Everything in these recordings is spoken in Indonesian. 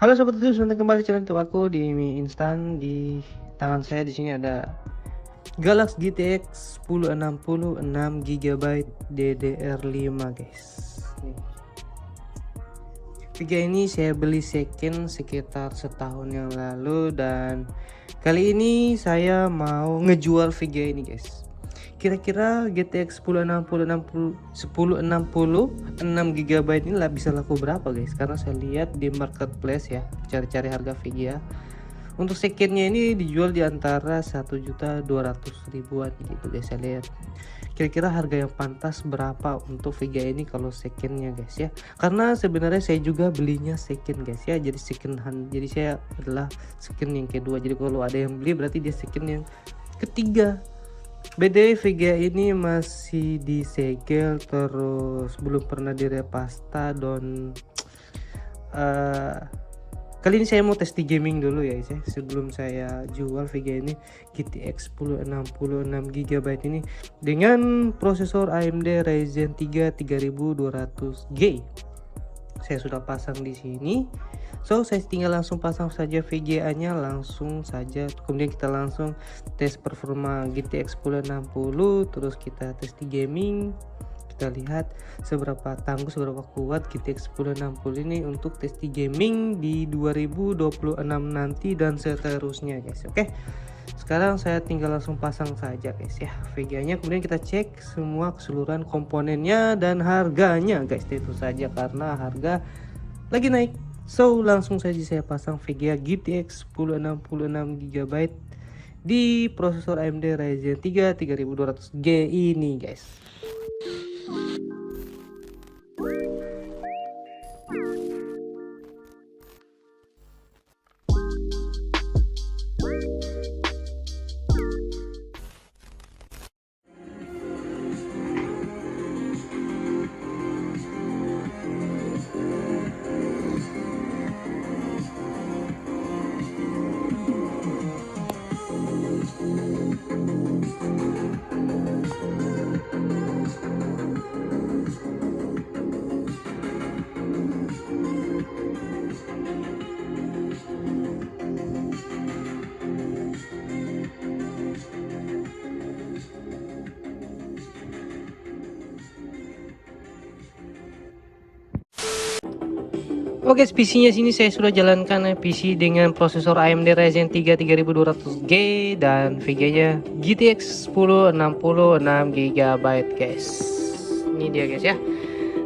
Halo sobat itu, selamat kembali channel YouTube aku di mie instan. Di tangan saya di sini ada Galaxy GTX 1060 6 GB DDR5 guys. Nih. Tiga ini saya beli second sekitar setahun yang lalu, dan kali ini saya mau ngejual VGA ini guys. Kira-kira GTX 1060 6 GB ini lah bisa laku berapa guys? Karena saya lihat di marketplace ya, cari-cari harga VGA. Untuk secondnya ini dijual di antara 1.200.000-an gitu guys. Saya lihat kira-kira harga yang pantas berapa untuk VGA ini kalau secondnya guys ya. Karena sebenarnya saya juga belinya second guys ya, jadi second hand. Jadi saya adalah second yang kedua. Jadi kalau ada yang beli berarti dia second yang ketiga. BTW VGA ini masih disegel, terus belum pernah direpasta, dan kali ini saya mau tes di gaming dulu ya guys ya, sebelum saya jual VGA ini. GTX 1060 6 GB ini dengan prosesor AMD Ryzen 3 3200G saya sudah pasang di sini. So saya tinggal langsung pasang saja VGA nya langsung saja, kemudian kita langsung tes performa GTX 1060, terus kita tes di gaming. Kita lihat seberapa tangguh, seberapa kuat GTX 1060 ini untuk tes di gaming di 2026 nanti dan seterusnya guys. Oke, sekarang saya tinggal langsung pasang saja guys ya VGA nya, kemudian kita cek semua keseluruhan komponennya dan harganya guys. Itu saja karena harga lagi naik. So langsung saja saya pasang VGA GTX 1060 6 GB di prosesor AMD Ryzen 3 3200G ini guys. Oke, PC-nya sini saya sudah jalankan PC dengan prosesor AMD Ryzen 3 3200G dan VGA-nya GTX 1060 6 GB guys. Ini dia guys ya.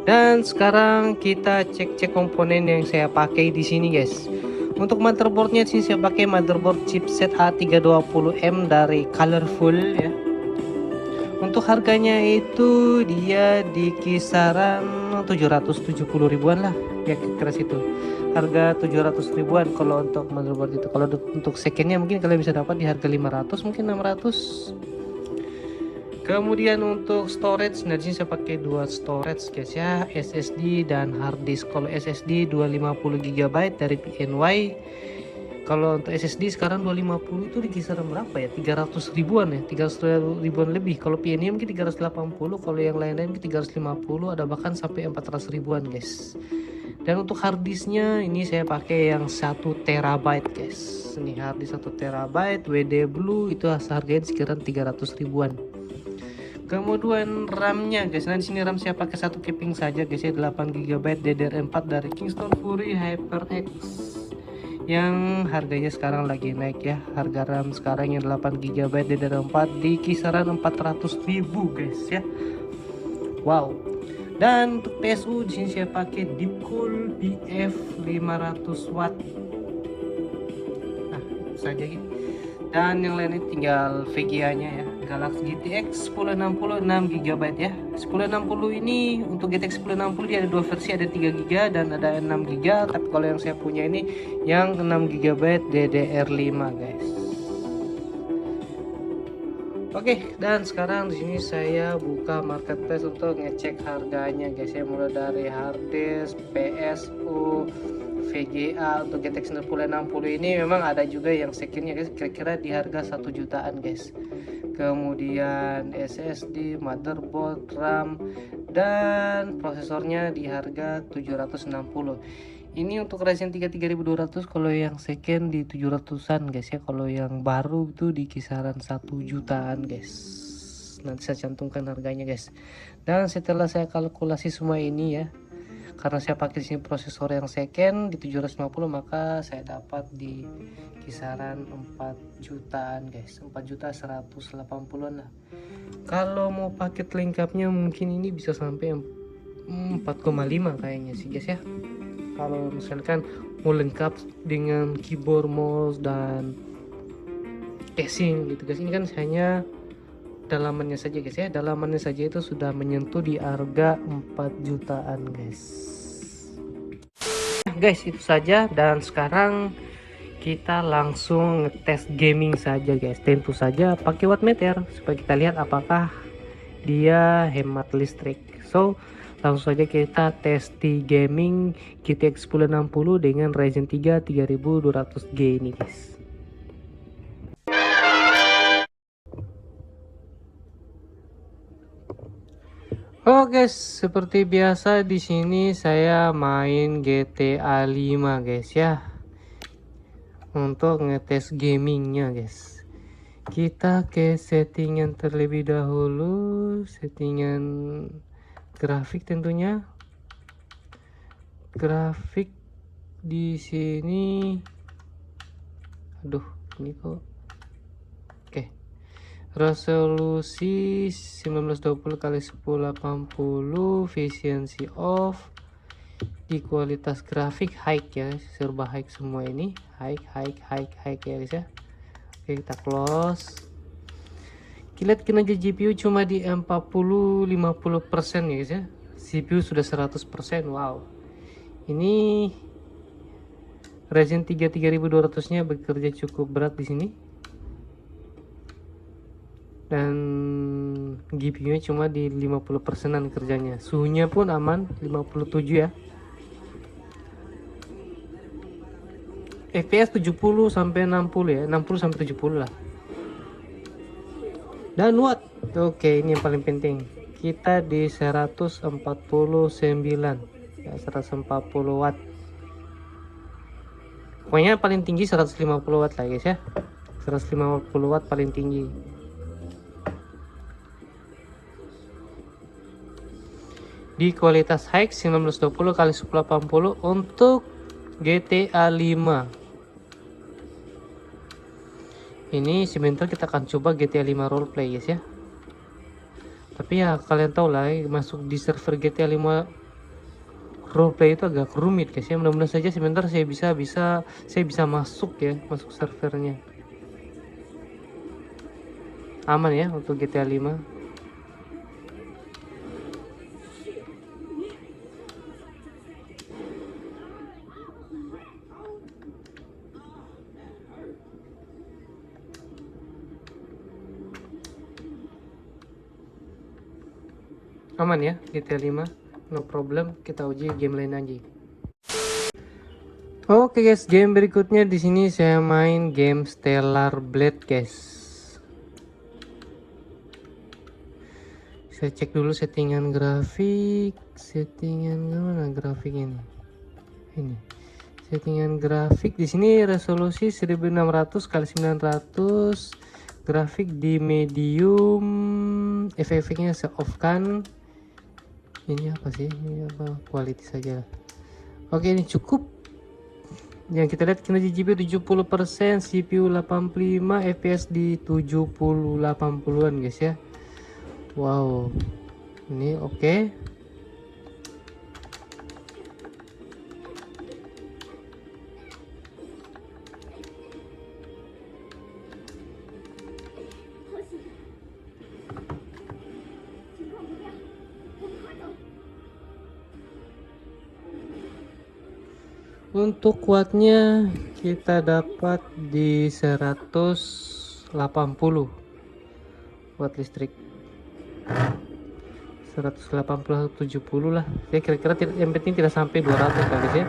Dan sekarang kita cek-cek komponen yang saya pakai di sini guys. Untuk motherboardnya sini saya pakai motherboard chipset A320M dari Colorful ya. Untuk harganya itu dia di kisaran 770 ribuan lah ya, kira situ. Harga 700 ribuan kalau untuk motherboard itu. Kalau untuk secondnya mungkin kalian bisa dapat di harga 500 mungkin 600. Kemudian untuk storage, nah disini saya pakai dua storage guys ya, SSD dan hard disk. Kalau SSD 250 GB dari PNY. Kalau untuk SSD sekarang 250 itu di kisaran berapa ya? 300 ribuan ya, 300 ribuan lebih. Kalau PNI mungkin 380, kalau yang lain-lain mungkin 350, ada bahkan sampai 400 ribuan guys. Dan untuk harddisknya ini saya pakai yang 1 terabyte guys. Ini harddisk 1 terabyte WD Blue, itu harganya sekitaran 300 ribuan. Kemudian RAM-nya guys, nah di sini RAM saya pakai satu keping saja guys ya, 8 GB DDR4 dari Kingston Fury HyperX yang harganya sekarang lagi naik ya. Harga RAM sekarang yang 8 GB DDR4 di kisaran 400.000 guys ya. Wow. Dan untuk PSU di sini saya pakai Deepcool BF 500 watt. Nah, itu saja gitu. Dan yang lainnya tinggal VGA nya ya, Galaxy GTX 1060 6 GB ya. 1060 ini untuk GTX 1060 dia ada dua versi, ada 3 GB dan ada 6 GB, tapi kalau yang saya punya ini yang 6 GB DDR5 guys. Oke, dan sekarang di sini saya buka marketplace untuk ngecek harganya guys ya, mulai dari harddisk, PSU, VGA. Untuk GTX 1060 ini memang ada juga yang secondnya guys, kira-kira di harga 1 jutaan guys. Kemudian SSD, motherboard, RAM, dan prosesornya di harga 760. Ini untuk Ryzen 3 3200, kalau yang second di 700-an guys ya. Kalau yang baru itu di kisaran 1 jutaan guys. Nanti saya cantumkan harganya guys. Dan setelah saya kalkulasi semua ini ya, karena saya pakai sini prosesor yang second di 750, maka saya dapat di kisaran 4 jutaan guys. 4 juta 180-an lah. Kalau mau paket lengkapnya mungkin ini bisa sampai 4,5 kayaknya sih guys ya. Kalau misalkan mau lengkap dengan keyboard, mouse dan casing gitu guys. Ini kan hanya dalamannya saja guys ya. Dalamannya saja itu sudah menyentuh di harga 4 jutaan guys. Guys, itu saja, dan sekarang kita langsung ngetes gaming saja guys. Tentu saja pakai wattmeter supaya kita lihat apakah dia hemat listrik. So langsung saja kita tes di gaming GTX 1060 dengan Ryzen 3 3200G ini guys. Oke, seperti biasa di sini saya main GTA 5 guys ya. Untuk ngetes gamingnya guys. Kita ke settingan terlebih dahulu, settingan grafik tentunya. Grafik di sini, aduh ini kok, oke. Resolusi 1920 x 1080, efisiensi off, di kualitas grafik high ya, serba high semua ini, high ya guys ya. Oke, kita close. Kita lihat kinerja GPU cuma di 40-50% ya guys ya. CPU sudah 100%. Wow. Ini Ryzen 3 3200-nya bekerja cukup berat di sini. Dan GPU-nya cuma di 50%-an kerjanya. Suhunya pun aman, 57 ya. FPS 70 sampai 60 ya, 60 sampai 70 lah. Dan watt, oke, ini yang paling penting. Kita di 149 ya, 140 watt. Pokoknya paling tinggi 150 watt lah guys ya. 150 watt paling tinggi. Di kualitas high 1920 x 1080 untuk GTA 5. Ini sebentar kita akan coba GTA 5 roleplay guys ya. Tapi ya kalian tahu lah, masuk di server GTA 5 roleplay itu agak rumit guys ya. Mudah-mudahan saja sebentar saya bisa masuk ya, masuk servernya. Aman ya untuk GTA 5. Aman ya GTA 5, no problem. Kita uji game lain aja. Oke guys, game berikutnya di sini saya main game Stellar Blade guys. Saya cek dulu settingan grafik, settingan mana grafik ini. Ini settingan grafik di sini resolusi 1600 x 900, grafik di medium, efek-efeknya saya off kan. Ini apa sih, ini apa, quality saja. Oke, ini cukup. Yang kita lihat kinerja GPU 70%, CPU 85, FPS di 70-80an guys ya. Wow, ini oke. Untuk wattnya kita dapat di 180 watt listrik, 180-70 lah ya kira-kira. Yang penting tidak sampai 200 lah guys ya,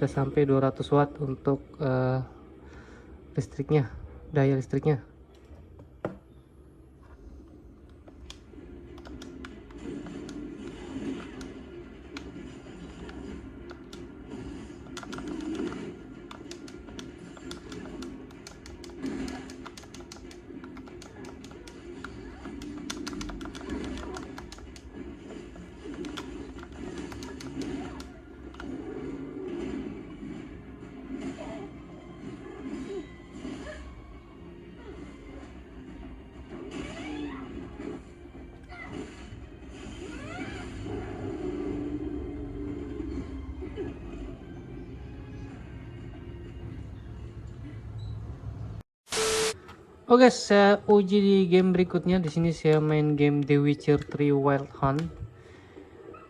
tidak sampai 200 watt untuk listriknya, daya listriknya. Oke, saya uji di game berikutnya. Di sini saya main game The Witcher 3 Wild Hunt.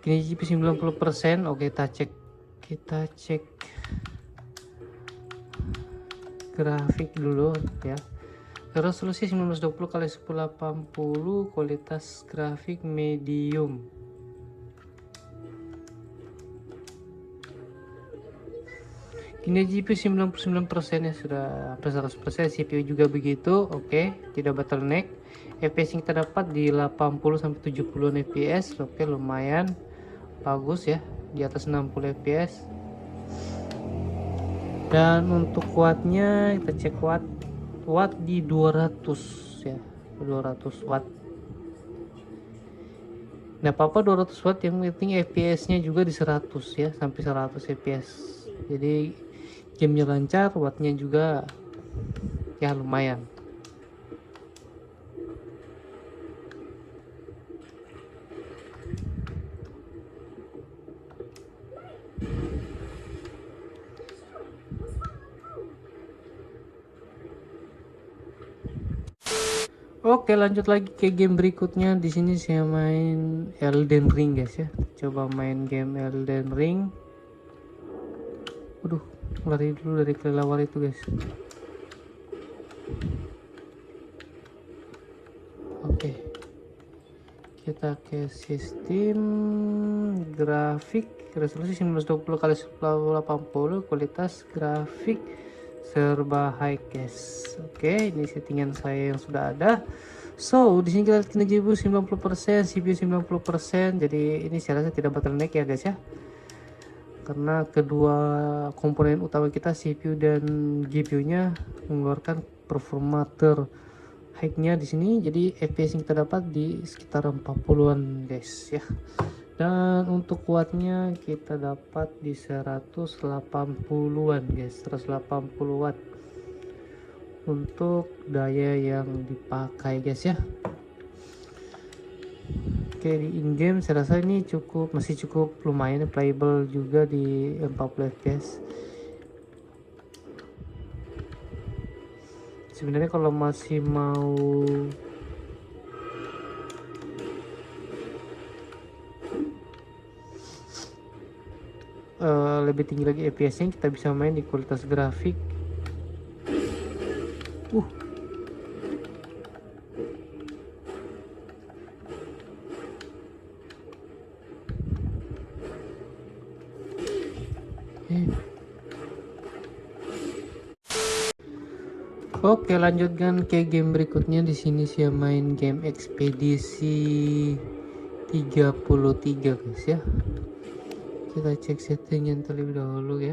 Kini GP 90%. Oke, kita cek grafik dulu ya. Resolusi 1920 x 1080, kualitas grafik medium. Kini GPU 99% ya, sudah hampir 100%. CPU juga begitu. Oke, tidak bottleneck. FPS yang kita dapat di 80 sampai 70 fps. Oke, lumayan bagus ya, di atas 60 fps. Dan untuk wattnya kita cek watt di 200 ya, 200 watt. Nggak apa-apa 200 watt, yang penting fps nya juga di 100 ya, sampai 100 fps. Jadi gamenya lancar, wattnya juga ya lumayan. Oke, lanjut lagi ke game berikutnya. Di sini saya main Elden Ring guys ya. Coba main game Elden Ring. Waduh, lari dulu dari kelelawar itu guys. Oke, kita ke sistem grafik. Resolusi 1920 x 1080, kualitas grafik serba high guys. Oke, ini settingan saya yang sudah ada. So di sini kita kena GPU 90%, CPU 90%. Jadi ini saya rasa tidak bottleneck ya guys ya, karena kedua komponen utama kita CPU dan GPU nya mengeluarkan performa terhigh-nya di sini. Jadi FPS yang kita dapat di sekitar 40-an guys ya. Dan untuk wattnya kita dapat di 180-an guys, 180 watt untuk daya yang dipakai guys ya. Oke, di in game saya rasa ini masih cukup lumayan playable juga di 40 fps. Sebenarnya kalau masih mau lebih tinggi lagi fps nya, kita bisa main di kualitas grafik. Oke, lanjutkan ke game berikutnya. Di sini saya main game ekspedisi 33 guys ya. Kita cek settingan terlebih dahulu ya.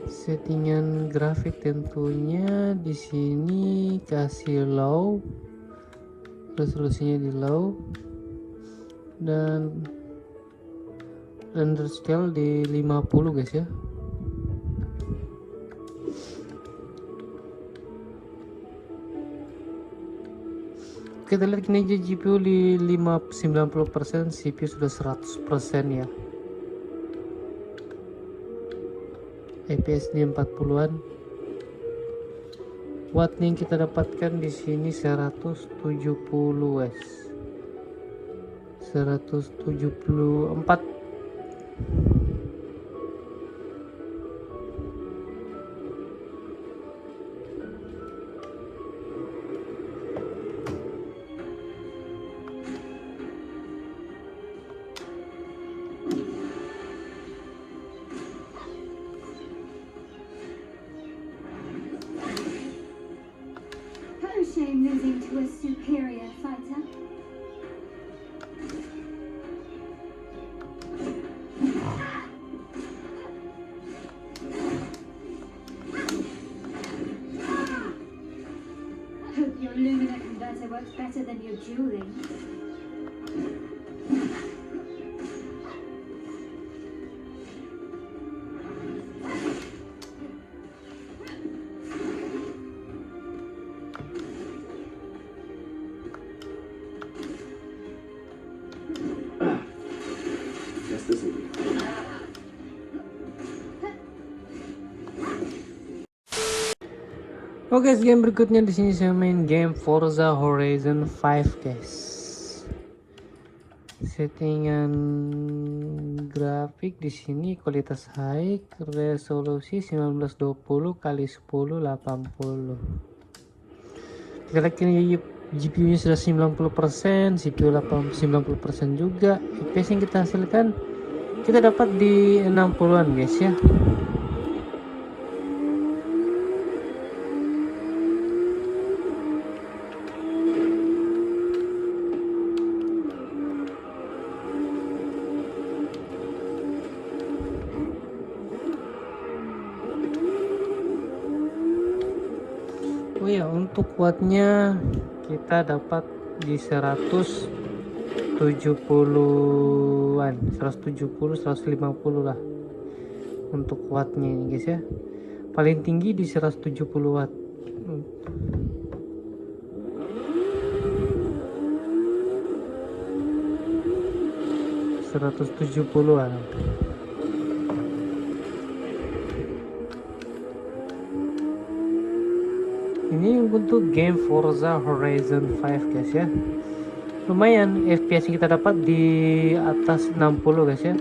Settingan grafik tentunya di sini kasih low, resolusinya di low, dan render scale di 50 guys ya. Kita lihat kinerja GPU di 90%, CPU sudah 100% ya. FPS di 40-an. Watt yang kita dapatkan di sini 170 guys. 174. Shame losing to a superior fighter. Hope your Lumina converter works better than your dueling. Oke, game berikutnya di sini saya main game Forza Horizon 5, guys. Settingan grafik di sini kualitas high, resolusi 1920 kali 1080. Kita lihat ini GPU-nya sudah 90%, CPU 90% juga. FPS yang kita hasilkan kita dapat di 60-an, guys ya. Oh ya, untuk wattnya kita dapat di 170-an, 170 150 lah untuk wattnya ini, guys ya. Paling tinggi di 170 watt. 170-an. Ini untuk game Forza Horizon 5, guys ya. Lumayan FPS yang kita dapat di atas 60, guys ya.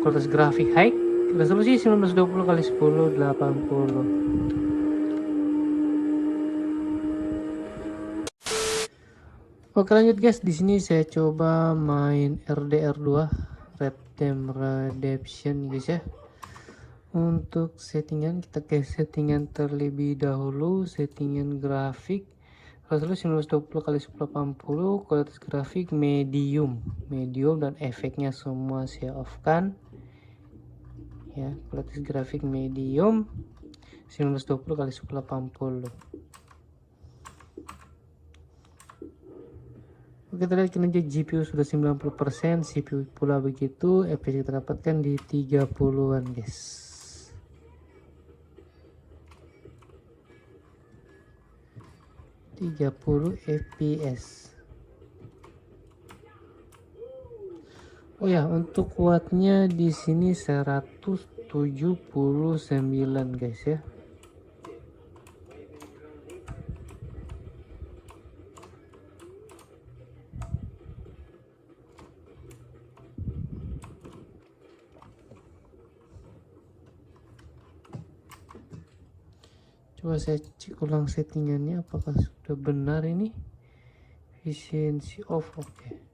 Kualitas grafik high, resolusi 1920 kali 1080. Oke, lanjut guys. Di sini saya coba main RDR2, Red Dead Redemption, guys ya. Untuk settingan kita ke settingan terlebih dahulu, settingan grafik resolusi 1920 kali 1080, kualitas grafik medium dan efeknya semua saya off kan ya. Kualitas grafik medium 1920 kali 1080. Oke, kita lihat kinerja GPU sudah 90%, CPU pula begitu. FPS kita dapatkan di 30-an, guys. 30 fps. Oh ya, untuk wattnya di sini 179, guys ya. Coba saya cek ulang settingannya apakah sudah benar ini. Efficiency off, oke.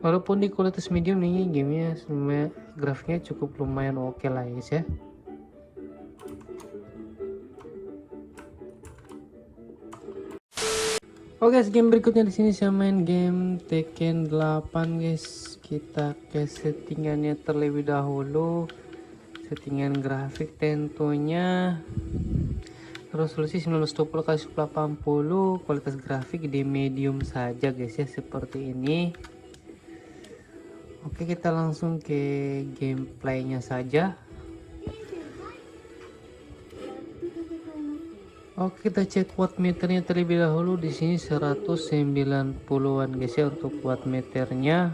Walaupun di kualitas medium nih gamenya sebenarnya grafiknya cukup lumayan oke lah, guys ya. Oke, game berikutnya di sini saya main game Tekken 8, guys. Kita ke settingannya terlebih dahulu. Settingan grafik tentunya resolusi 1920 x 1080, kualitas grafik di medium saja, guys ya, seperti ini. Oke, kita langsung ke gameplaynya saja. Oke, kita cek wattmeternya terlebih dahulu. Di sini 190-an, guys ya, untuk wattmeternya.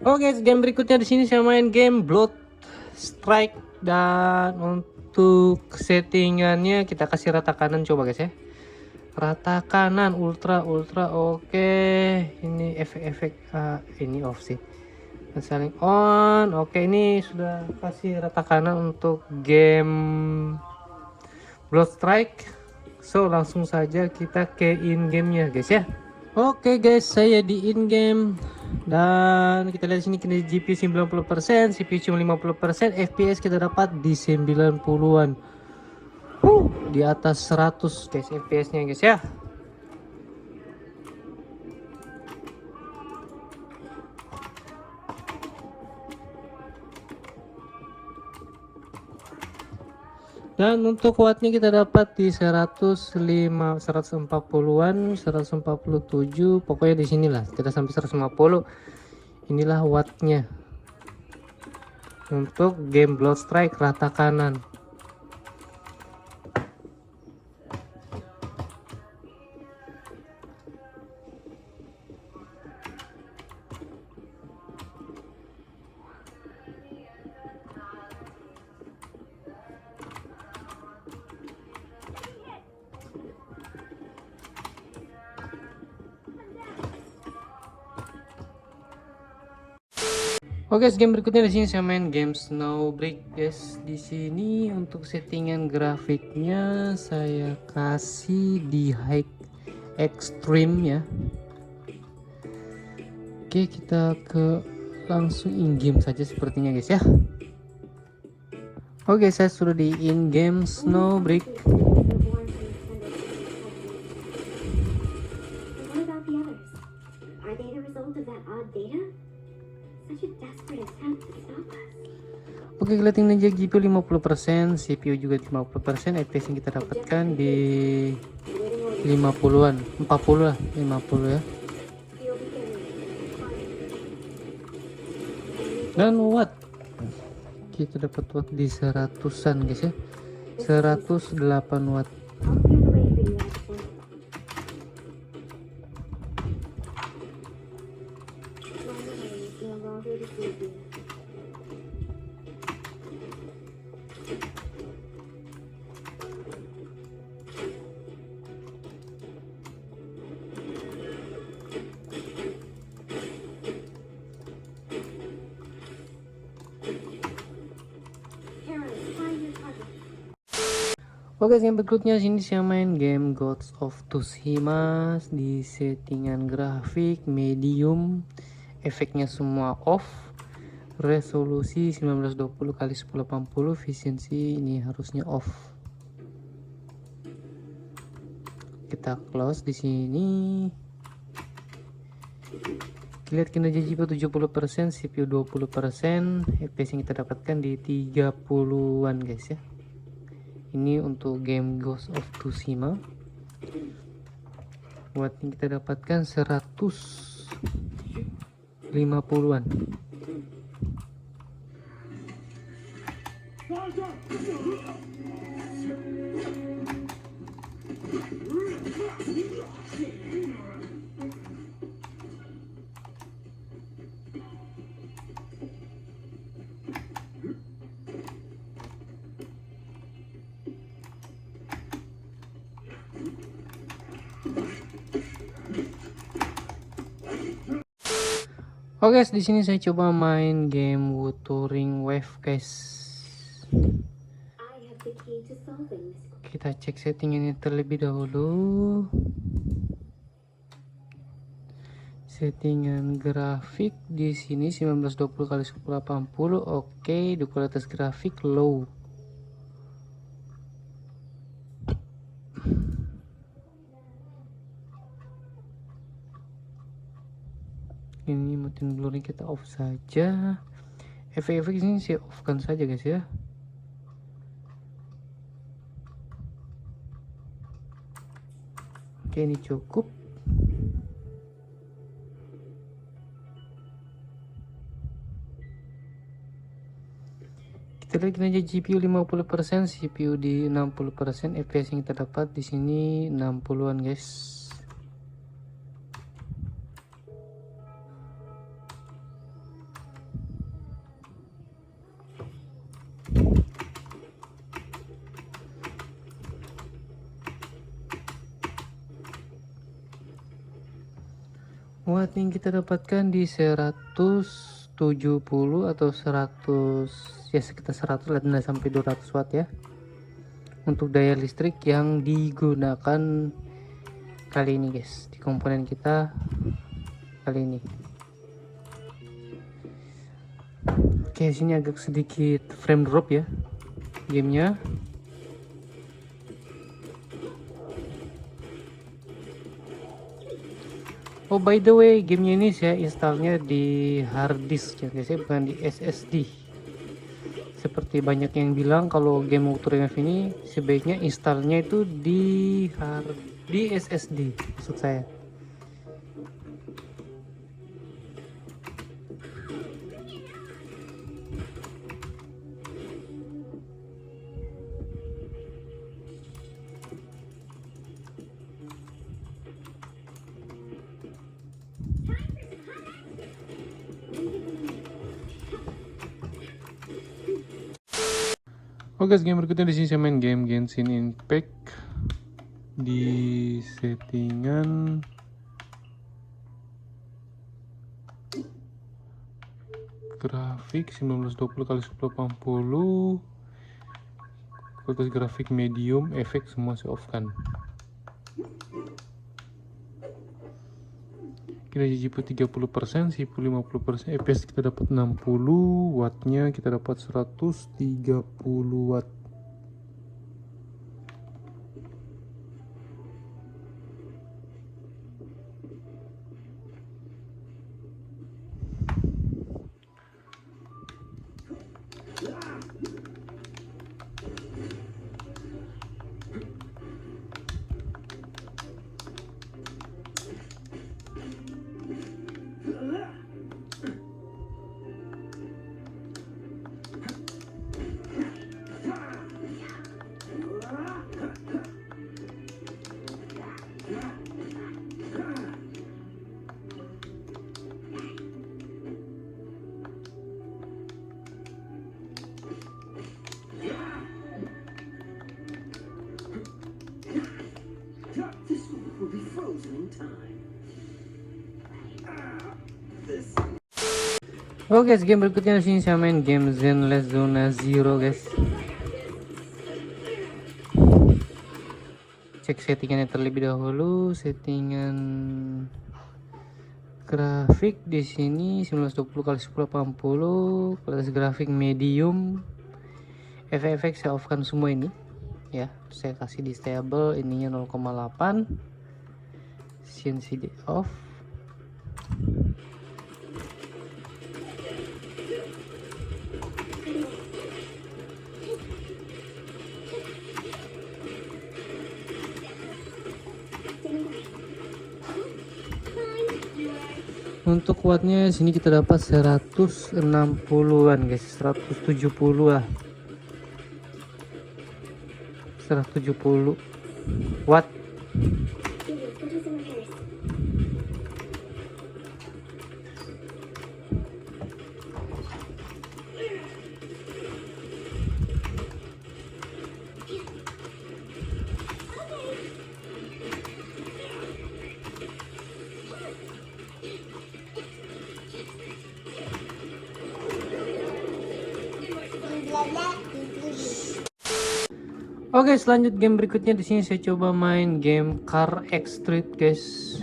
Oke, game berikutnya di sini saya main game Blood Strike, dan untuk settingannya kita kasih rata kanan coba guys ya. Rata kanan ultra. Oke, ini efek-efek ini off sih. Saling on. Oke, ini sudah kasih rata kanan untuk game Blood Strike. So langsung saja kita ke in gamenya guys ya. Oke guys, saya di in game dan kita lihat sini kinerja GPU 90%, CPU cuma 50%, FPS kita dapat di 90-an. Di atas 100 guys FPS-nya guys ya. Dan untuk wattnya kita dapat di 140-an, 147, pokoknya di sinilah kita sampai 150. Inilah wattnya untuk game Blood Strike rata kanan. Oke, game berikutnya di sini saya main game Snowbreak guys. Di sini untuk settingan grafiknya saya kasih di high extreme ya. Oke, kita ke langsung in game saja sepertinya guys ya. Oke, saya sudah di in game Snowbreak. Oke, kelihatan aja GPU 50%, CPU juga 50%, FPS yang kita dapatkan di 50-an, 40 lah, 50 ya. Dan watt kita dapat watt di 100-an guys ya, 108 watt. Oke, yang berikutnya sini saya main game Ghost of Tsushima. Di settingan grafik medium, efeknya semua off, resolusi 1920x1080, efisiensi ini harusnya off. Kita close di sini. Lihat kinerja GPU 70%, CPU 20%, FPS yang kita dapatkan di 30-an guys ya. Ini untuk game Ghost of Tsushima. Watt yang kita dapatkan 150-an. Oke, di sini saya coba main game Wuthering Waves guys. Kita cek settingannya terlebih dahulu. Settingan grafik di sini 1920x1080. Oke, di kualitas grafik low. Ini motion blurring kita off saja. Efek-efek ini saya off kan saja guys ya. Oke, ini cukup. Kita lihat kinerja GPU 50%, CPU di 60%, FPS yang kita dapat di sini 60-an guys. watt yang kita dapatkan di 170 atau 100, ya sekitar 100 lah, tidak sampai 200 watt ya, untuk daya listrik yang digunakan kali ini guys, di komponen kita kali ini. Oke, sini agak sedikit frame drop ya gamenya. Oh by the way, gamenya ini saya installnya di hard disk ya guys ya, bukan di SSD. Seperti banyak yang bilang kalau game Walkthrough MF ini sebaiknya installnya itu di SSD maksud saya. Oke, game berikutnya di sini saya main game Genshin Impact di settingan grafik 1920x1080, kualitas grafik medium, efek semua saya off kan. Kita GPU 30%, CPU 50%, FPS kita dapat 60, wattnya kita dapat 130 watt. Oke guys, game berikutnya di sini saya main game Zenless Zona Zero guys. Cek settingannya terlebih dahulu. Settingan grafik di sini 1920x1080, kualitas grafik medium, efek-efek saya off kan semua ini ya. Saya kasih di stable, ininya 0,8, CNC di off. Untuk wattnya sini kita dapat 160-an guys, 170 lah, 170 watt. Oke, selanjut game berikutnya di sini saya coba main game Car X Street guys.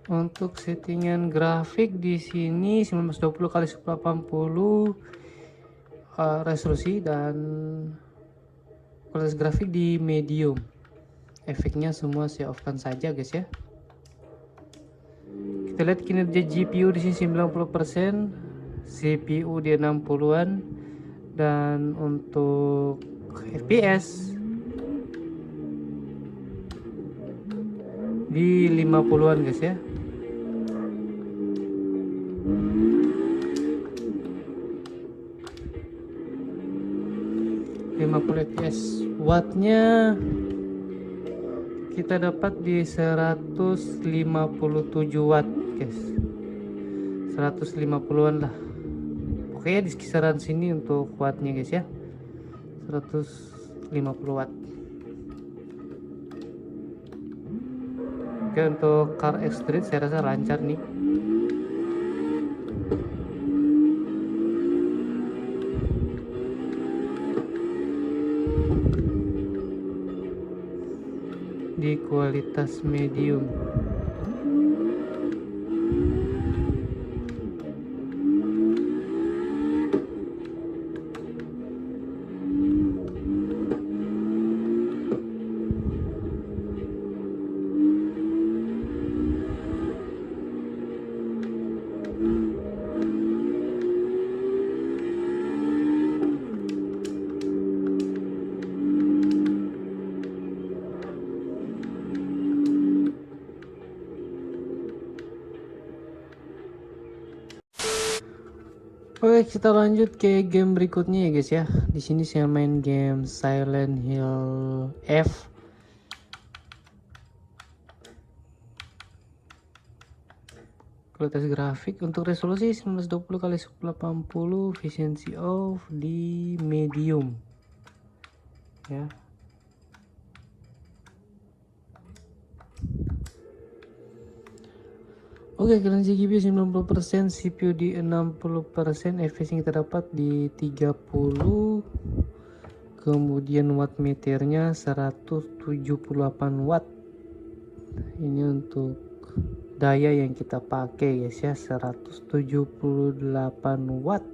Untuk settingan grafik di sini 1920x1080, resolusi dan kualitas grafik di medium. Efeknya semua saya off kan saja guys ya. Kita lihat kinerja GPU di sini 90%. CPU dia 60-an, dan untuk FPS di 50-an guys ya. FPS. Wattnya kita dapat di 157 watt guys, 150-an lah. Oke, di kisaran sini untuk wattnya guys ya, 150 watt. Oke, untuk Car Street saya rasa lancar nih. Di kualitas medium. Oke, kita lanjut ke game berikutnya ya guys ya. Di sini saya main game Silent Hill F. Kualitas grafik untuk resolusi 1920 x 1080, efficiency off di medium. Ya. Oke, currency GPU 90%, CPU di 60%, FPS yang kita dapat di 30. Kemudian watt meternya 178 watt. Ini untuk daya yang kita pakai guys ya, 178 watt.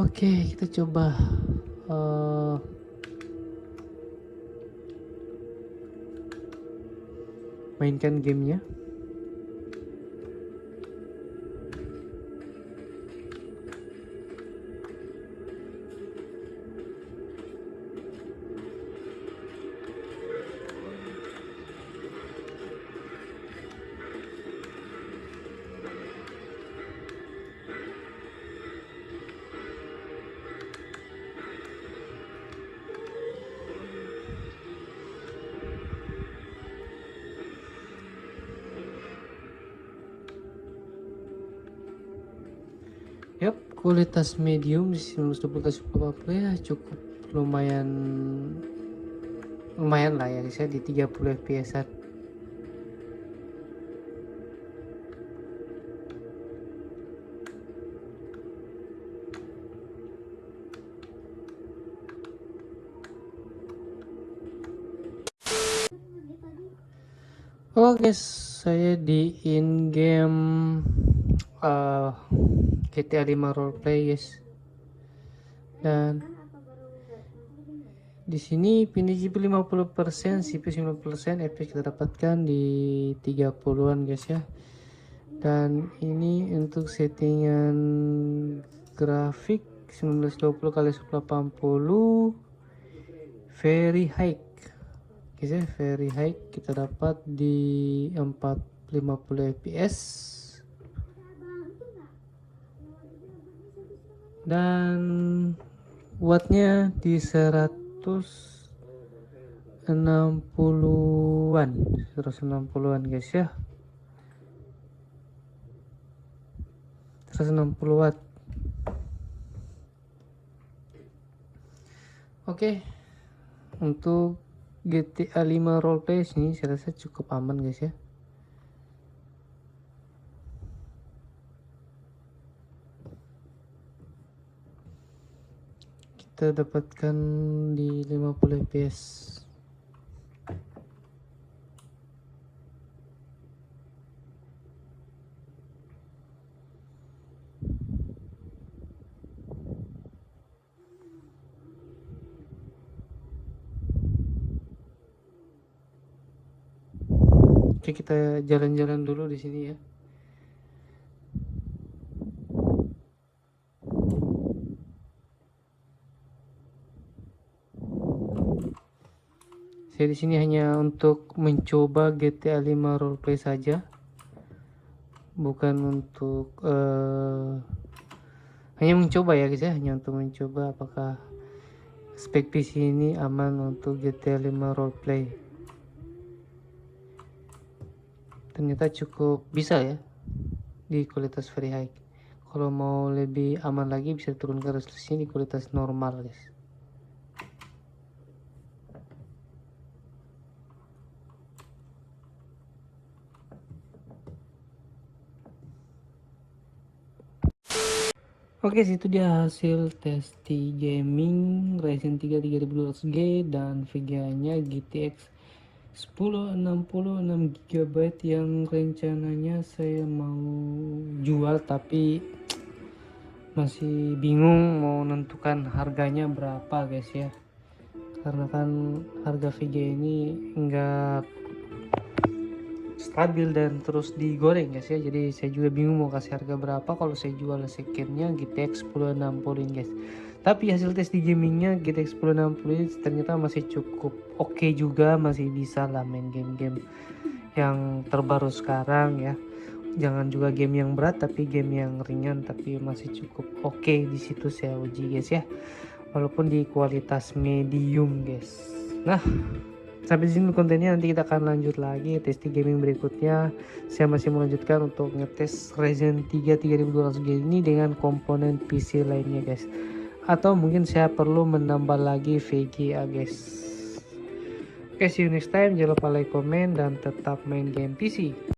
Oke, kita coba mainkan gamenya. Yap, kualitas medium di 1920 ya cukup lumayan lah ya guys ya, di 30 fps. Oke guys, saya di in game GTA 5 roleplay guys, dan di sini Pini GPU 50%, CPU 90%, FPS kita dapatkan di 30-an guys ya. Dan ini untuk settingan grafik 1920 x 1080 very high guys ya, very high, kita dapat di 450 fps. Dan wattnya di 160-an guys ya, 160 watt. Oke, untuk GTA 5 roleplay ini saya rasa cukup aman guys ya. Kita dapatkan di 50 fps. Oke, kita jalan-jalan dulu di sini ya. Saya di sini hanya untuk mencoba GTA 5 roleplay saja, bukan untuk hanya mencoba ya guys ya, hanya untuk mencoba apakah spek PC ini aman untuk GTA 5 roleplay. Ternyata cukup bisa ya di kualitas very high. Kalau mau lebih aman lagi bisa turunkan resolusinya di kualitas normal guys. Oke, situ dia hasil tes gaming Ryzen 3 3200G dan VGA-nya GTX 1060 6GB yang rencananya saya mau jual, tapi masih bingung mau menentukan harganya berapa guys ya, karena kan harga VGA ini enggak stabil dan terus digoreng guys ya, jadi saya juga bingung mau kasih harga berapa kalau saya jual secondnya GTX 1060 ini guys. Tapi hasil tes di gamingnya GTX 1060 ini ternyata masih cukup oke juga, masih bisa lah main game-game yang terbaru sekarang ya. Jangan juga game yang berat, tapi game yang ringan tapi masih cukup oke. Di situ saya uji guys ya, walaupun di kualitas medium guys. Nah, sampai di sini kontennya, nanti kita akan lanjut lagi testing gaming berikutnya. Saya masih melanjutkan untuk ngetes Ryzen 3 3200G ini dengan komponen PC lainnya guys, atau mungkin saya perlu menambah lagi VGA guys. Oke, see you next time. Jangan lupa like, komen, dan tetap main game PC.